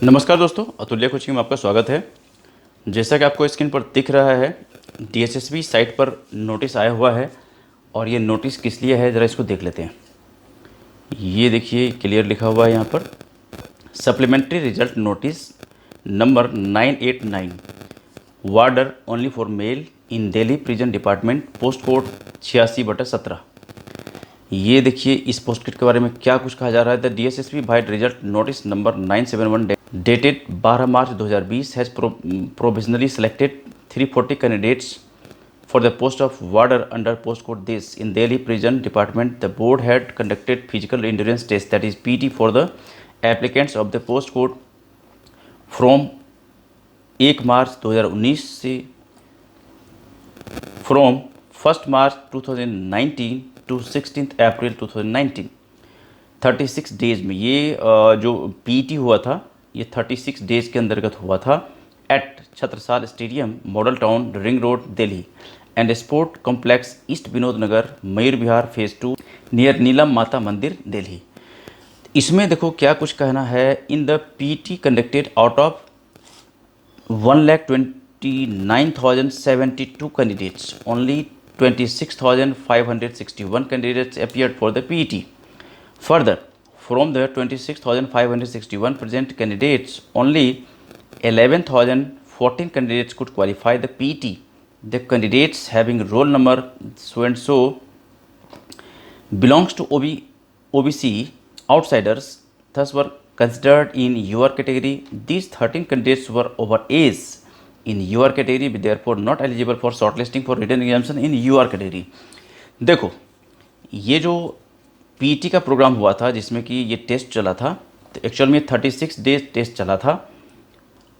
नमस्कार दोस्तों, अतुल्य कोचिंग में आपका स्वागत है। जैसा कि आपको स्क्रीन पर दिख रहा है, डीएसएसबी साइट पर नोटिस आया हुआ है और ये नोटिस किस लिए है ज़रा इसको देख लेते हैं। ये देखिए क्लियर लिखा हुआ है यहाँ पर, supplementary result notice number 989 warder only for male in Delhi prison department, post code 86/17। ये देखिए इस पोस्ट के बारे में क्या कुछ कहा जा रहा है। The DSSB vide result notice number 971 dated 12 March 2020 has provisionally selected 340 candidates for the post of warder under post code this in Delhi prison department. The board had conducted physical endurance test that is PT for the applicants of the post code from 1 March 2019 से from 1 March 2019 to 16 April 2019। 36 days में ये जो PT हुआ था ये 36 days के अंतर्गत हुआ था at Chhatrasal stadium, model town, ring road, Delhi and sport complex, east Vinod Nagar, Mayur Vihar, phase 2 near Neelam Mata Mandir, Delhi. इसमें देखो क्या कुछ कहना है। In the PT conducted out of 1,29,072 candidates, only 26,561 candidates appeared for the PET. Further, from the 26,561 present candidates, only 11,014 candidates could qualify the PET. The candidates having roll number so and so belongs to OBC outsiders, thus were considered in your category. These 13 candidates were over age in your category, therefore not eligible for shortlisting for written examination in your category. देखो ये जो PT का programme हुआ था जिसमें कि ये test चला था, तो एक्चुअल में 36 डेज टेस्ट चला था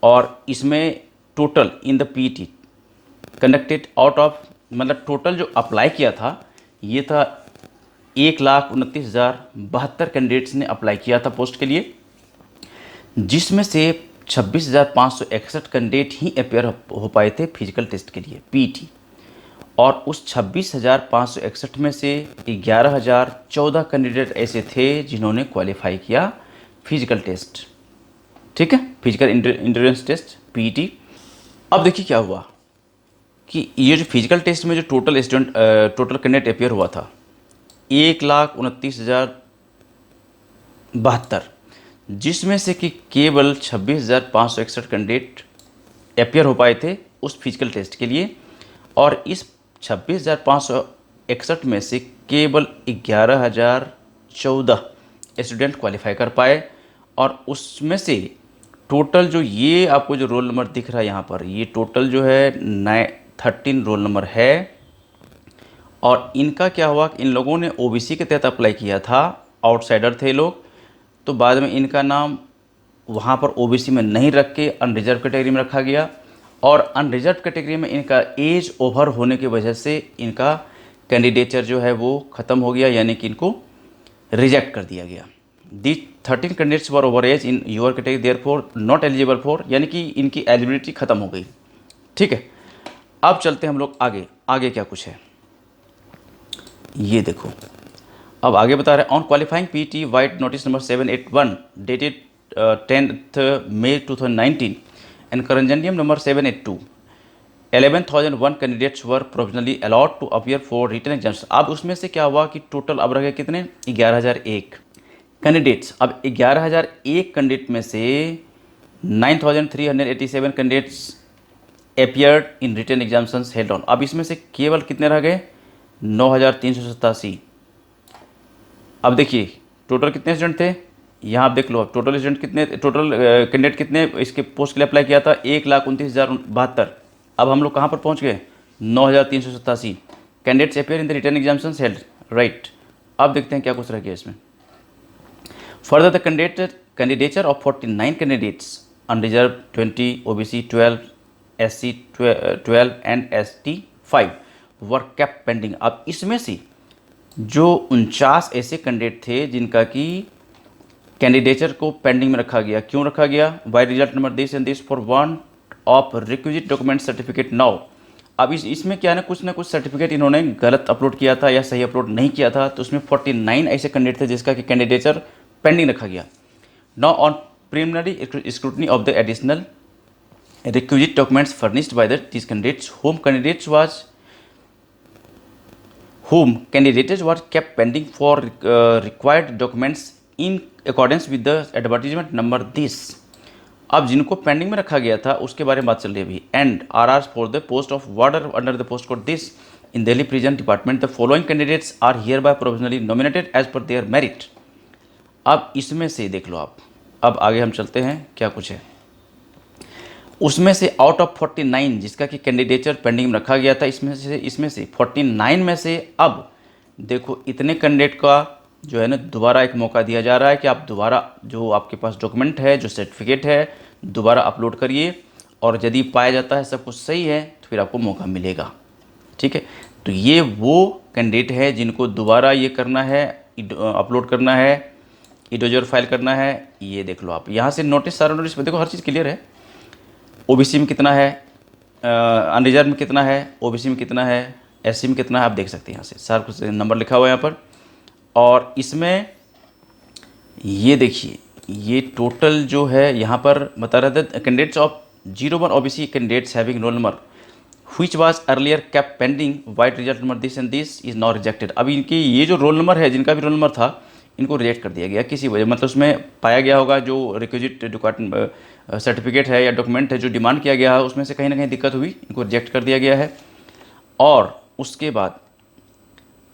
और इसमें total in the PT conducted out of, मतलब टोटल जो अप्लाई किया था ये था 1,29,072 कैंडिडेट्स ने अप्लाई किया था पोस्ट के लिए, जिसमें से 26,561 कैंडिडेट ही अपेयर हो पाए थे फिजिकल टेस्ट के लिए पीटी, और उस 26,561 में से 11,014 कैंडिडेट ऐसे थे जिन्होंने क्वालिफाई किया फिजिकल टेस्ट। ठीक है, फिजिकल एंड्योरेंस टेस्ट पीटी। अब देखिए क्या हुआ कि ये जो फिजिकल टेस्ट में जो टोटल कैंडिडेट अपेयर हुआ था 1,29,072, जिसमें से कि केवल 26,561 कैंडिडेट अपेयर हो पाए थे उस फिजिकल टेस्ट के लिए, और इस 26,561 में से केवल 11,014 स्टूडेंट क्वालिफाई कर पाए, और उसमें से टोटल जो ये आपको जो रोल नंबर दिख रहा है यहाँ पर, ये टोटल जो है 13 रोल नंबर है। और इनका क्या हुआ कि इन लोगों ने ओबीसी के तहत अप्लाई किया था, आउटसाइडर थे लोग, तो बाद में इनका नाम वहाँ पर ओबीसी में नहीं रख के अनरिजर्व कैटेगरी में रखा गया, और अनरिजर्व कैटेगरी में इनका एज ओवर होने की वजह से इनका कैंडिडेचर जो है वो ख़त्म हो गया, यानी कि इनको रिजेक्ट कर दिया गया। The 13 candidates were over age in your category therefore not eligible for, यानी कि इनकी एलिजिबिलिटी ख़त्म हो गई। ठीक है, अब चलते हैं हम लोग आगे। आगे क्या कुछ है ये देखो, अब आगे बता रहे हैं। On qualifying PT vide notice number 781 dated 10th May 2019 and corrigendum number 782, 11,001 candidates were provisionally allowed to appear for written exams. अब उसमें से क्या हुआ कि टोटल अब रह गए कितने, 11,001 कैंडिडेट्स। अब 11,001 कैंडिडेट में से 9,387 candidates appeared in written examinations held on. अब इसमें से केवल कितने रह गए, 9,387। अब देखिए टोटल कितने स्टूडेंट थे, यहाँ आप देख लो। अब टोटल स्टूडेंट कितने, टोटल कैंडिडेट कितने इसके पोस्ट के लिए अप्लाई किया था, 1,29,072। अब हम लोग कहाँ पर पहुँच गए, 9,387 candidates appear in the written examinations held, right. अब देखते हैं क्या कुछ रह गया इसमें। Further the candidature of 49 candidates unreserved 20, OBC 12, SC 12 and ST 5 were kept pending. अब इसमें से जो 49 ऐसे कैंडिडेट थे जिनका कि कैंडिडेचर को पेंडिंग में रखा गया, क्यों रखा गया, why result number this and this for want of requisite document certificate now. अब इसमें क्या है ना कुछ सर्टिफिकेट इन्होंने गलत अपलोड किया था या सही अपलोड नहीं किया था, तो उसमें 49 ऐसे कैंडिडेट थे जिसका कि कैंडिडेचर पेंडिंग रखा गया। Now on preliminary scrutiny of the additional requisite documents furnished by these candidates whom candidates were kept pending for required documents in accordance with the advertisement number this। अब जिनको pending में रखा गया था उसके बारे में बात चल रही है अभी। And RRs for the post of warder under the post code this in Delhi prison department the following candidates are hereby provisionally nominated as per their merit. अब इसमें से देख लो आप, अब आगे हम चलते हैं क्या कुछ है उसमें से। आउट ऑफ 49 जिसका कि कैंडिडेचर पेंडिंग में रखा गया था, इसमें से 49 में से अब देखो इतने कैंडिडेट का जो है ना दोबारा एक मौका दिया जा रहा है कि आप दोबारा जो आपके पास डॉक्यूमेंट है, जो सर्टिफिकेट है, दोबारा अपलोड करिए और यदि पाया जाता है सब कुछ सही है तो फिर आपको मौका मिलेगा। ठीक है, तो ये वो कैंडिडेट है जिनको दोबारा ये करना है, अपलोड करना है, इडोजर फाइल करना है। ये देख लो आप यहाँ से नोटिस, सारा नोटिस में देखो हर चीज़ क्लियर है। ओबीसी में कितना है, अनरिजर्व में कितना है, ओबीसी में कितना है, एससी में कितना है, आप देख सकते हैं यहाँ से सारा कुछ नंबर लिखा हुआ है यहाँ पर। और इसमें ये देखिए ये टोटल जो है यहाँ पर बता रहा था candidates of 01 OBC candidates having roll number which was earlier kept pending white result number this and this is not rejected. अब इनकी ये जो रोल नंबर है, जिनका भी रोल नंबर था, इनको रिजेक्ट कर दिया गया किसी वजह, मतलब उसमें पाया गया होगा जो रिक्विजिट सर्टिफिकेट है या डॉक्यूमेंट है जो डिमांड किया गया है उसमें से कहीं ना कहीं दिक्कत हुई, इनको रिजेक्ट कर दिया गया है। और उसके बाद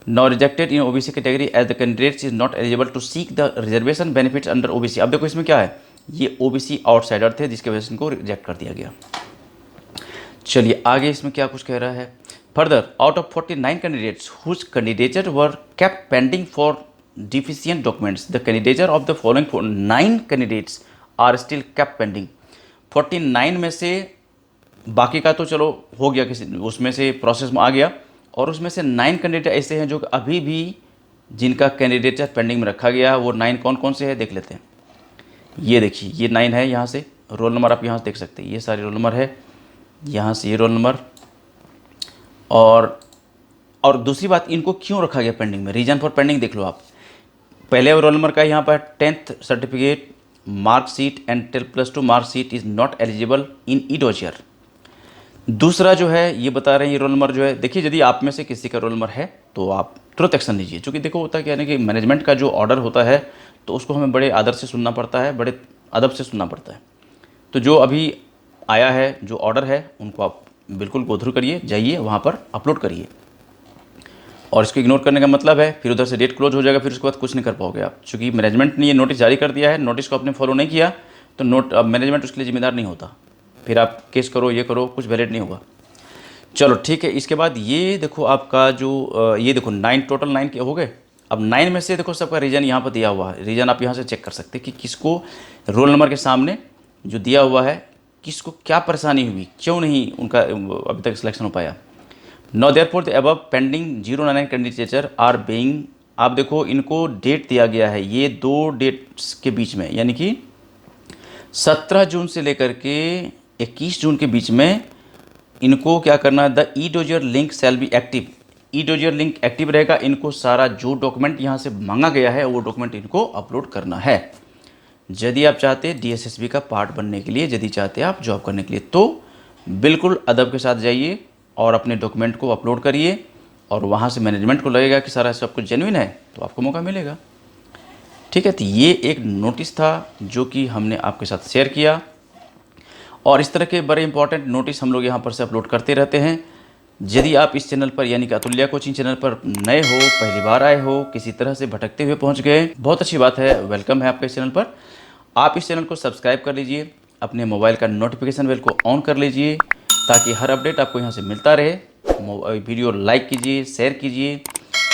now rejected in OBC category as the candidates is not eligible to seek the reservation benefits under OBC। अब देखो इसमें क्या है, ये OBC आउटसाइडर थे जिसके वजह से इनको रिजेक्ट कर दिया गया। चलिए आगे इसमें क्या कुछ कह रहा है। Further out of 49 candidates whose candidature were kept pending for deficient documents the candidature of the following 9 candidates are still kept pending. 49 में से बाकी का तो चलो हो गया, किसी उसमें से प्रोसेस में आ गया, और उसमें से 9 कैंडिडेट ऐसे हैं जो अभी भी जिनका कैंडिडेचर पेंडिंग में रखा गया। वो 9 कौन कौन से हैं देख लेते हैं। ये देखिए ये 9 है, यहाँ से रोल नंबर आप यहाँ से देख सकते हैं, ये सारे रोल नंबर है, यहाँ से ये रोल नंबर। और दूसरी बात, इनको क्यों रखा गया पेंडिंग में, रीजन फॉर पेंडिंग देख लो आप। पहले रोल नंबर का यहाँ पर 10th certificate marksheet and 12+2 marksheet is not eligible in इडोजियर। दूसरा जो है ये बता रहे हैं ये रोल नंबर जो है, देखिए यदि आप में से किसी का रोल नंबर है तो आप तुरंत एक्शन लीजिए, क्योंकि देखो होता क्या है कि मैनेजमेंट का जो ऑर्डर होता है तो उसको हमें बड़े आदर से सुनना पड़ता है, बड़े अदब से सुनना पड़ता है। तो जो अभी आया है जो ऑर्डर है उनको आप बिल्कुल गो थ्रू करिए, जाइए वहाँ पर अपलोड करिए। और इसको इग्नोर करने का मतलब है फिर उधर से डेट क्लोज हो जाएगा, फिर उसके बाद कुछ नहीं कर पाओगे आप, क्योंकि मैनेजमेंट ने ये नोटिस जारी कर दिया है, नोटिस को आपने फॉलो नहीं किया तो मैनेजमेंट उसके लिए जिम्मेदार नहीं होता, फिर आप केस करो ये करो कुछ वैलिड नहीं होगा। चलो ठीक है, इसके बाद ये देखो आपका जो ये देखो 9 टोटल 9 के हो गए। अब 9 में से देखो सबका रीज़न यहाँ पर दिया हुआ है, रीज़न आप यहाँ से चेक कर सकते हैं कि किसको रोल नंबर के सामने जो दिया हुआ है किसको क्या परेशानी हुई, क्यों नहीं उनका अभी तक सिलेक्शन हो पाया। No therefore the above pending 09 candidature are being. आप देखो इनको डेट दिया गया है ये 2 डेट्स के बीच में, यानी कि 17 जून से लेकर के 21 जून के बीच में इनको क्या करना है, the E dossier link shall be active. E dossier link active रहेगा, इनको सारा जो डॉक्यूमेंट यहाँ से मांगा गया है वो डॉक्यूमेंट इनको अपलोड करना है। यदि आप चाहते हैं DSSB का पार्ट बनने के लिए, यदि चाहते हैं आप जॉब करने के लिए, तो बिल्कुल अदब के साथ जाइए और अपने डॉक्यूमेंट को अपलोड करिए, और वहाँ से मैनेजमेंट को लगेगा कि सारा सब कुछ जेन्युइन है तो आपको मौका मिलेगा। ठीक है, तो ये एक नोटिस था जो कि हमने आपके साथ शेयर किया, और इस तरह के बड़े इंपॉर्टेंट नोटिस हम लोग यहाँ पर से अपलोड करते रहते हैं। यदि आप इस चैनल पर यानी कि अतुल्या कोचिंग चैनल पर नए हो, पहली बार आए हो, किसी तरह से भटकते हुए पहुँच गए, बहुत अच्छी बात है, वेलकम है आपका इस चैनल पर। आप इस चैनल को सब्सक्राइब कर लीजिए, अपने मोबाइल का नोटिफिकेशन बेल को ऑन कर लीजिए ताकि हर अपडेट आपको यहाँ से मिलता रहे। वीडियो लाइक कीजिए, शेयर कीजिए,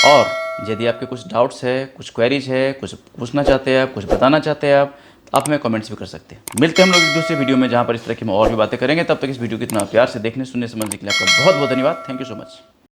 और यदि आपके कुछ डाउट्स है, कुछ क्वेरीज है, कुछ पूछना चाहते हैं आप, कुछ बताना चाहते हैं आप हमें कमेंट्स भी कर सकते हैं। मिलते हैं हम लोग एक दूसरे वीडियो में जहाँ पर इस तरह की हम और भी बातें करेंगे। तब तक इस वीडियो को इतना प्यार से देखने सुनने समझने के लिए आपका बहुत बहुत धन्यवाद। Thank you so much.